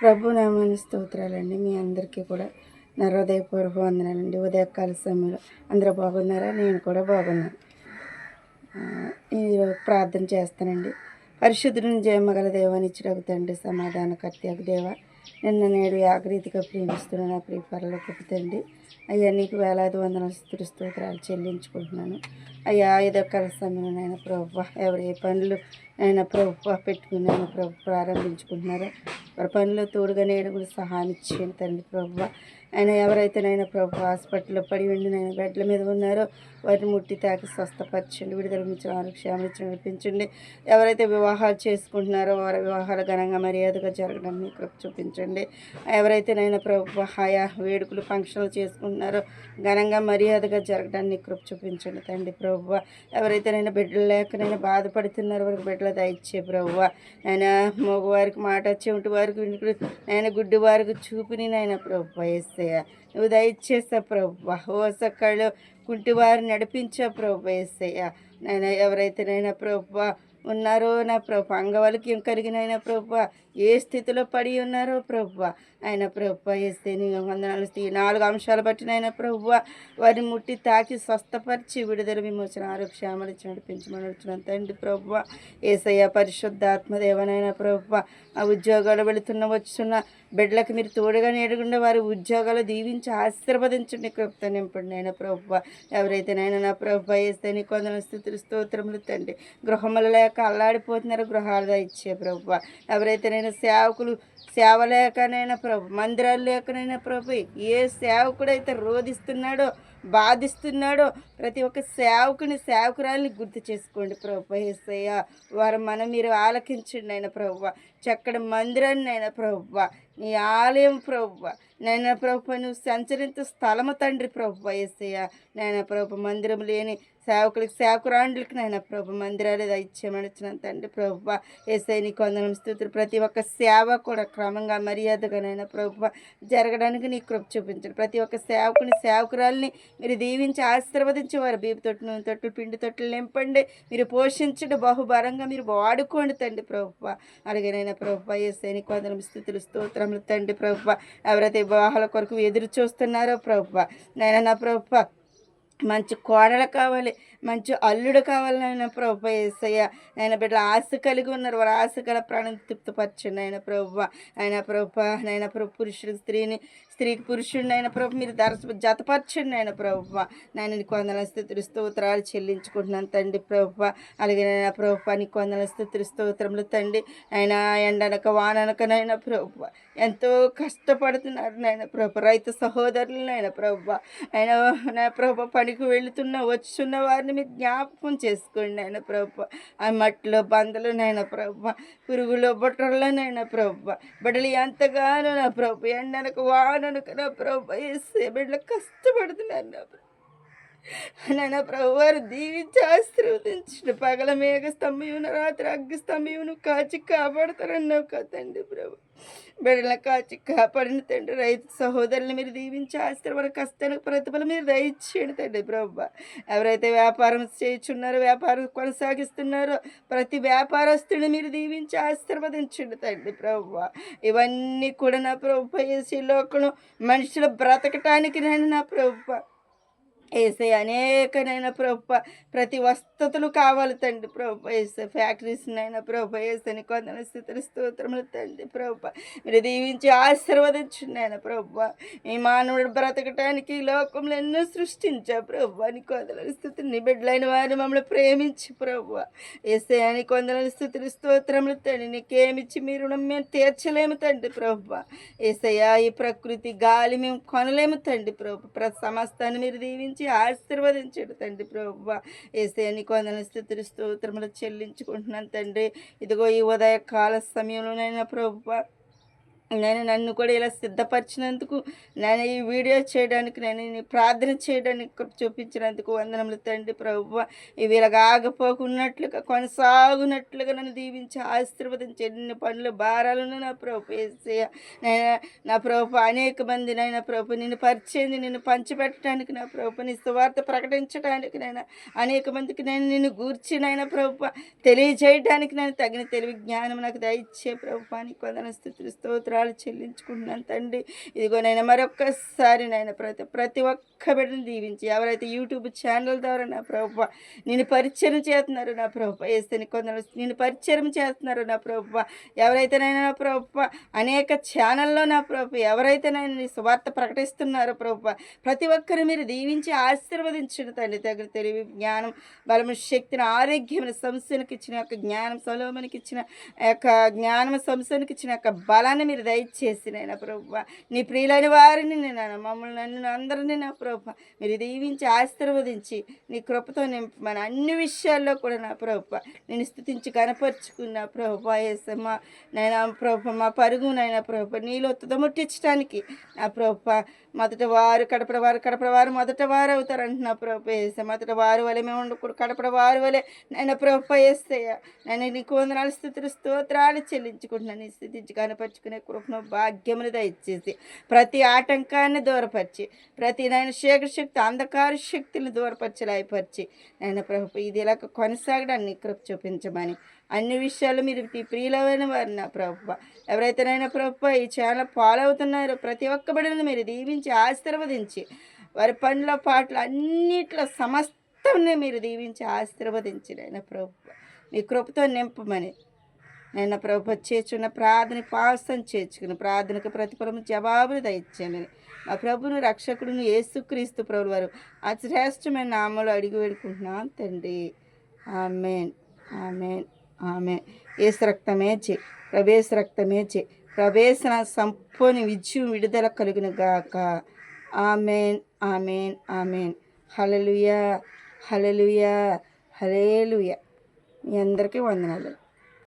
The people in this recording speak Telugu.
ప్రభు నామాని స్తోత్రాలండి. మీ అందరికీ కూడా నా హృదయపూర్వక వందనాలండి. ఉదయకాల సమయంలో అందరూ బాగున్నారా? నేను కూడా బాగున్నాను. ఈరోజు ప్రార్థన చేస్తానండి. పరిశుద్ధుని జయమగల దేవానిచ్చుడకు తండ్రి, సమాధానకర్తకు దేవ, నిన్న నేడు ఆకరీతిగా ప్రేమిస్తున్న నా ప్రియ పరలోకపు తండ్రి, అయ్యా నీకు వేలాది వందల స్తోత్రాలు చెల్లించుకుంటున్నాను. అయ్యా ఉదయకాల సమయంలో నాయన ప్రభువా, ఎవరు ఏ పనులు ఆయన ప్రభుత్వ పెట్టుకుని ఆయన ప్రభు ప్రారంభించుకుంటున్నారో వారి పనిలో తోడుగా నేను కూడా సహాయం ఇచ్చేయండి తండ్రి ప్రభువ. ఆయన ఎవరైతేనైనా ప్రభు హాస్పిటల్లో పడి ఉండి నేను బెడ్ల మీద ఉన్నారో వారిని ముట్టి తాకి స్వస్థపరచండి, విడుదల మించిన ఆరోగ్యం ఇచ్చి నడిపించండి. ఎవరైతే వివాహాలు చేసుకుంటున్నారో వారి వివాహాలు ఘనంగా మర్యాదగా జరగడానికి కృప చూపించండి. ఎవరైతేనైనా ప్రభు ఆయా వేడుకలు ఫంక్షన్లు చేసుకుంటున్నారో ఘనంగా మర్యాదగా జరగడానికి కృప చూపించండి తండ్రి ప్రభువ. ఎవరైతేనైనా బిడ్డలు లేకనైనా బాధపడుతున్నారో వారికి బిడ్డలు దయచే ప్రభువ. ఆయన మగవారికి మాట, చెవిటి వారికి వినుకుడు, ఆయన గుడ్డి వారికి చూపిని నాయన ప్రభువ యేసయ్య నువ్వు దయచేసా ప్రభువ. ఓసక్కళ్ళు కుంటి వారిని నడిపించా ప్రభువ యేసయ్య. నాయన ఎవరైతేనైనా ప్రభువ ఉన్నారో నా ప్రభు అంగవలకి కలిగినైనా ప్రభు ఏ స్థితిలో పడి ఉన్నారో ప్రభు ఆయన ప్రభు వేస్తే నీ వందనాలు 4 అంశాలు బట్టినైనా ప్రభు వారిని ముట్టి తాకి స్వస్థపరిచి విడుదల విమోచన ఆరోగ్యామలు నడిపించమని వచ్చిన తండ్రి ప్రభు. ఏసయ్య పరిశుద్ధాత్మదేవనైనా ప్రభు ఆ ఉద్యోగాలు వెళుతున్న వచ్చున్న బిడ్డలకు మీరు తోడుగా నేడుగుండా వారి ఉద్యోగాలు దీవించి ఆశీర్వదించండి, కృప్త నింపండి అయినా ప్రభు. ఎవరైతేనైనా నా ప్రభు వేస్తే నీ కొందరు స్థితులు స్తోత్రములు తండ్రి. గృహములు లేక అల్లాడిపోతున్నారు, గృహాలుగా ఇచ్చే ప్రభు. ఎవరైతేనైనా సేవకులు సేవ లేకనైనా ప్రభు, మందిరాలు లేకనైనా ప్రభు, ఏ సేవకుడైతే రోధిస్తున్నాడో బాధిస్తున్నాడో ప్రతి ఒక్క సేవకుని సేవకురాల్ని గుర్తు చేసుకోండి ప్రభు యేసయ్య. వారు మీరు ఆలకించండి అయినా ప్రభు. చక్కటి మందిరాన్ని అయినా ప్రభు, నీ ఆలయం ప్రభు, నైనా ప్రభు నువ్వు సంచరించే స్థలము తండ్రి ప్రభు యేసయ్య. నైనా ప్రభు మందిరం లేని సేవకులకి సేవకురాండ్లకి నైనా ప్రభు మందిరాలు ఇచ్చేమనిచ్చిన తండ్రి ప్రభు యేసయ్య. నీ కొందరం స్థుతులు. ప్రతి ఒక్క సేవ కూడా క్రమంగా మర్యాదగానైనా ప్రభు జరగడానికి నీ కృప చూపించండి. ప్రతి ఒక్క సేవకుని సేవకురాల్ని మీరు దీవించి ఆశీర్వదించి వారు బీపు తొట్టు, నూనె తొట్టు, పిండి తొట్టులు నింపండి. మీరు పోషించండి, బహుభారంగా మీరు వాడుకోండి తండ్రి ప్రభు. అలాగేనైనా ప్రభు యేసయ్య నీ కొందరం స్థుతులు స్తోత్రములు తండ్రి ప్రభు. ఎవరైతే వివాహాల కొరకు ఎదురు చూస్తున్నారో ప్రభు నైనా నా ప్రభు మంచి కోడలు కావాలి, మంచి అల్లుడు కావాలనైనా ప్రభు యేసయ్య. ఆయన బిడ్డలు ఆశ కలిగి ఉన్నారు, వారు ఆశ గల ప్రాణం తృప్తిపరచండి ఆయన ప్రభు. ఆయన ప్రభు నైనా ప్రభు పురుషుడికి స్త్రీకి పురుషుడిని అయిన ప్రభు మీరు జతపరచండి ఆయన ప్రభు. నేను కొందల స్థుతులు స్తోత్రాలు చెల్లించుకుంటున్నాను తండ్రి ప్రభు. అలాగే నైనా ప్రభు నీ కొందల స్థుతులు స్తోత్రములు తండ్రి. ఆయన ఎండనక వాననకనైనా ప్రభు ఎంతో కష్టపడుతున్నారు నాయన ప్రభు, రైతు సహోదరులనైనా ప్రభు. ఆయన నా ప్రభు పనికి వెళుతున్న వచ్చున్న వారిని మీరు జ్ఞాపకం చేసుకోండి ఆయన ప్రభు. ఆ మట్టిలో బందలు నైనా ప్రభు, పురుగులో బుట్టర్లోనైనా ప్రభు, బిడ్డలు ఎంతగానో నా ప్రభు ఎండనక వాననక నా ప్రభు వేసే బిడ్డలు కష్టపడుతున్నారు నా ప్రభు. నైనా ప్రభు వారు దీవించి ఆశీర్వదించిన పగల మేఘ స్తంభమును రాత్రి అగ్గి స్తంభమును కాచి కాపాడతారన్నావు కదండి ప్రభు. బిడ్డలను కాచి కాపాడిన తండ్రి. రైతు సహోదరులను మీరు దీవించి ఆశీర్వాద కష్టానికి ప్రతిఫలం మీరు దయచేయండి తండ్రి ప్రభు. ఎవరైతే వ్యాపారం చేయుచున్నారో వ్యాపారం కొనసాగిస్తున్నారో ప్రతి వ్యాపారస్తుని మీరు దీవించి ఆశీర్వదించండి తండ్రి ప్రభు. ఇవన్నీ కూడా నా ప్రభు ఈ లోకంలో మనుషులు బ్రతకటానికి నేను నా ప్రభు ఏసే అనేకనైనా ప్రభు ప్రతి వసతులు కావాలి తండ్రి ప్రభు. ఏసే ఫ్యాక్టరీస్నైనా ప్రభు ఏసని కొందరు స్థితులు స్తోత్రములు తండ్రి ప్రభు. మీరు దీవించి ఆశీర్వదించండి ఆయన ప్రభు. ఈ మానవుడు బ్రతకటానికి ఈ లోకంలో ఎన్నో సృష్టించా ప్రభు. అని కొందరు స్థితిని బిడ్డలైన వారిని మమ్మల్ని ప్రేమించి ప్రభు ఏసే అని కొందరు స్థితులు స్తోత్రములు తండ్రి. నీకేమిచ్చి మీ రుణం మేము తీర్చలేము తండ్రి ప్రభు. ఏసయ్యా ఈ ప్రకృతి గాలి మేము కొనలేము తండ్రి ప్రభు. సమస్తాన్ని మీరు దీవించి ఆశీర్వదించాడు తండ్రి ప్రభు. యేసయ్య నీ కొందరు స్థుతులు స్తోత్రములు చెల్లించుకుంటున్నాను తండ్రి. ఇదిగో ఈ ఉదయ కాల సమయంలోనైనా ప్రభు నన్ను కూడా ఇలా సిద్ధపరిచినందుకు, నేను ఈ వీడియో చేయడానికి, నేను ప్రార్థన చేయడానికి చూపించినందుకు వందనములు తండ్రి ప్రభు. ఇవి ఇలాగ ఆగిపోకున్నట్లుగా కొనసాగునట్లుగా నన్ను దీవించి ఆశీర్వదించి ఎన్ని పనులు భారాలను నా ప్రభు యేసయ్య. నా ప్రభు అనేక మంది నైనా ప్రభు నిన్ను పరిచయం నిన్ను పంచిపెట్టడానికి నా ప్రభు నీ సువార్త ప్రకటించడానికి నైనా అనేక మందికి నేను నిన్ను గూర్చినైనా ప్రభు తెలియజేయడానికి నేను తగిన తెలివి జ్ఞానం నాకు దయచే ప్రభు. అని కొందరు స్థుతులు స్తోత్రాలు స్తోత్రాలు చెల్లించుకుంటున్నాను తండ్రి. ఇదిగో నైనా మరొక్కసారి నైనా ప్రతి ఒక్క బిడ్డను దీవించి, ఎవరైతే యూట్యూబ్ ఛానల్ ద్వారా నా ప్రభువా నేను పరిచయం చేస్తున్నారు నా ప్రభువా, ఏస్తని కొందరు నేను పరిచయం చేస్తున్నారు నా ప్రభువా, ఎవరైతేనైనా నా ప్రభువా అనేక ఛానల్లో నా ప్రభువా ఎవరైతేనైనా నీ సువార్త ప్రకటిస్తున్నారో ప్రభువా ప్రతి ఒక్కరు మీరు దీవించి ఆశీర్వదించండి తండ్రి. దగ్గర తెలివి, జ్ఞానం, బలము, శక్తిని, ఆరోగ్యమైన సంస్థలకు ఇచ్చిన యొక్క జ్ఞానం, సొలొమోనుకి ఇచ్చిన యొక్క జ్ఞానం, సంస్థలకు ఇచ్చిన యొక్క బలాన్ని మీరు దయచేసి నైనా ప్రభువా నీ ప్రియులైన వారిని నేను మమ్మల్ని నన్ను అందరినీ నా ప్రభువా మీరు దీవించి ఆశీర్వదించి నీ కృపతో మన అన్ని విషయాల్లో కూడా నా ప్రభువా నేను స్తుతించి కనపరుచుకున్న ప్రభువా యేసమ్మా నైనా ప్రభువా మా పరుగునైనా ప్రభువా నీలో తుదముట్టించడానికి నా ప్రభువా మొదట వారు కడపడ వారు మొదట వారు అవుతారు అంటున్నా ప్రభువా యేసయ్య. మొదట వారు వలె మేము ఉండకూడదు, కడపడ వారు వలె నైనా ప్రభువా యేసయ్య. నేను నీకు వందనాలు స్తోత్రాలు చెల్లించుకుంటున్నాను. నీ స్థితించి కనపరుచుకునే కృపను భాగ్యమును దయచేసి ప్రతి ఆటంకాన్ని దూరపరిచి, ప్రతి నైనా శక్తి అంధకార శక్తులను దూరపరిచి లాయపరిచి నైనా ప్రభువా ఇది ఇలా కొనసాగడానికి నీ కృప చూపించమని అన్ని విషయాలు మీరు ఈ ప్రియులైన వారు నా ప్రభువా ఎవరైతేనైనా ప్రభువా ఈ ఛానల్ ఫాలో అవుతున్నారో ప్రతి ఒక్క బిడ్డను మీరు దీవించి ఆశీర్వదించి వారి పనుల పాటలు అన్నిట్లో సమస్తాన్ని మీరు దీవించి ఆశీర్వదించి నైనా ప్రభువా మీ కృపతో నింపమని నైనా ప్రభువా చేర్చున్న ప్రార్థన పాసం చేర్చుకుని ప్రార్థనకు ప్రతిఫలం జవాబును దయచేయమని మా ప్రభును రక్షకుడును యేసుక్రీస్తు ప్రభువు వారు అశ్రేష్టమైన నామములో అడిగి వేడుకుంటున్నాను తండ్రి. ఆమేన్, ఆమేన్, ఆమేన్. యేసు రక్తమే చే ప్రవేశ రక్తమే చే ప్రవేశన సంపూర్ణ విజయం విడుదల కలుగును గాక. ఆమేన్, ఆమేన్, ఆమేన్. హల్లెలూయా, హల్లెలూయా, హల్లెలూయా. మీ అందరికీ వందనాలు.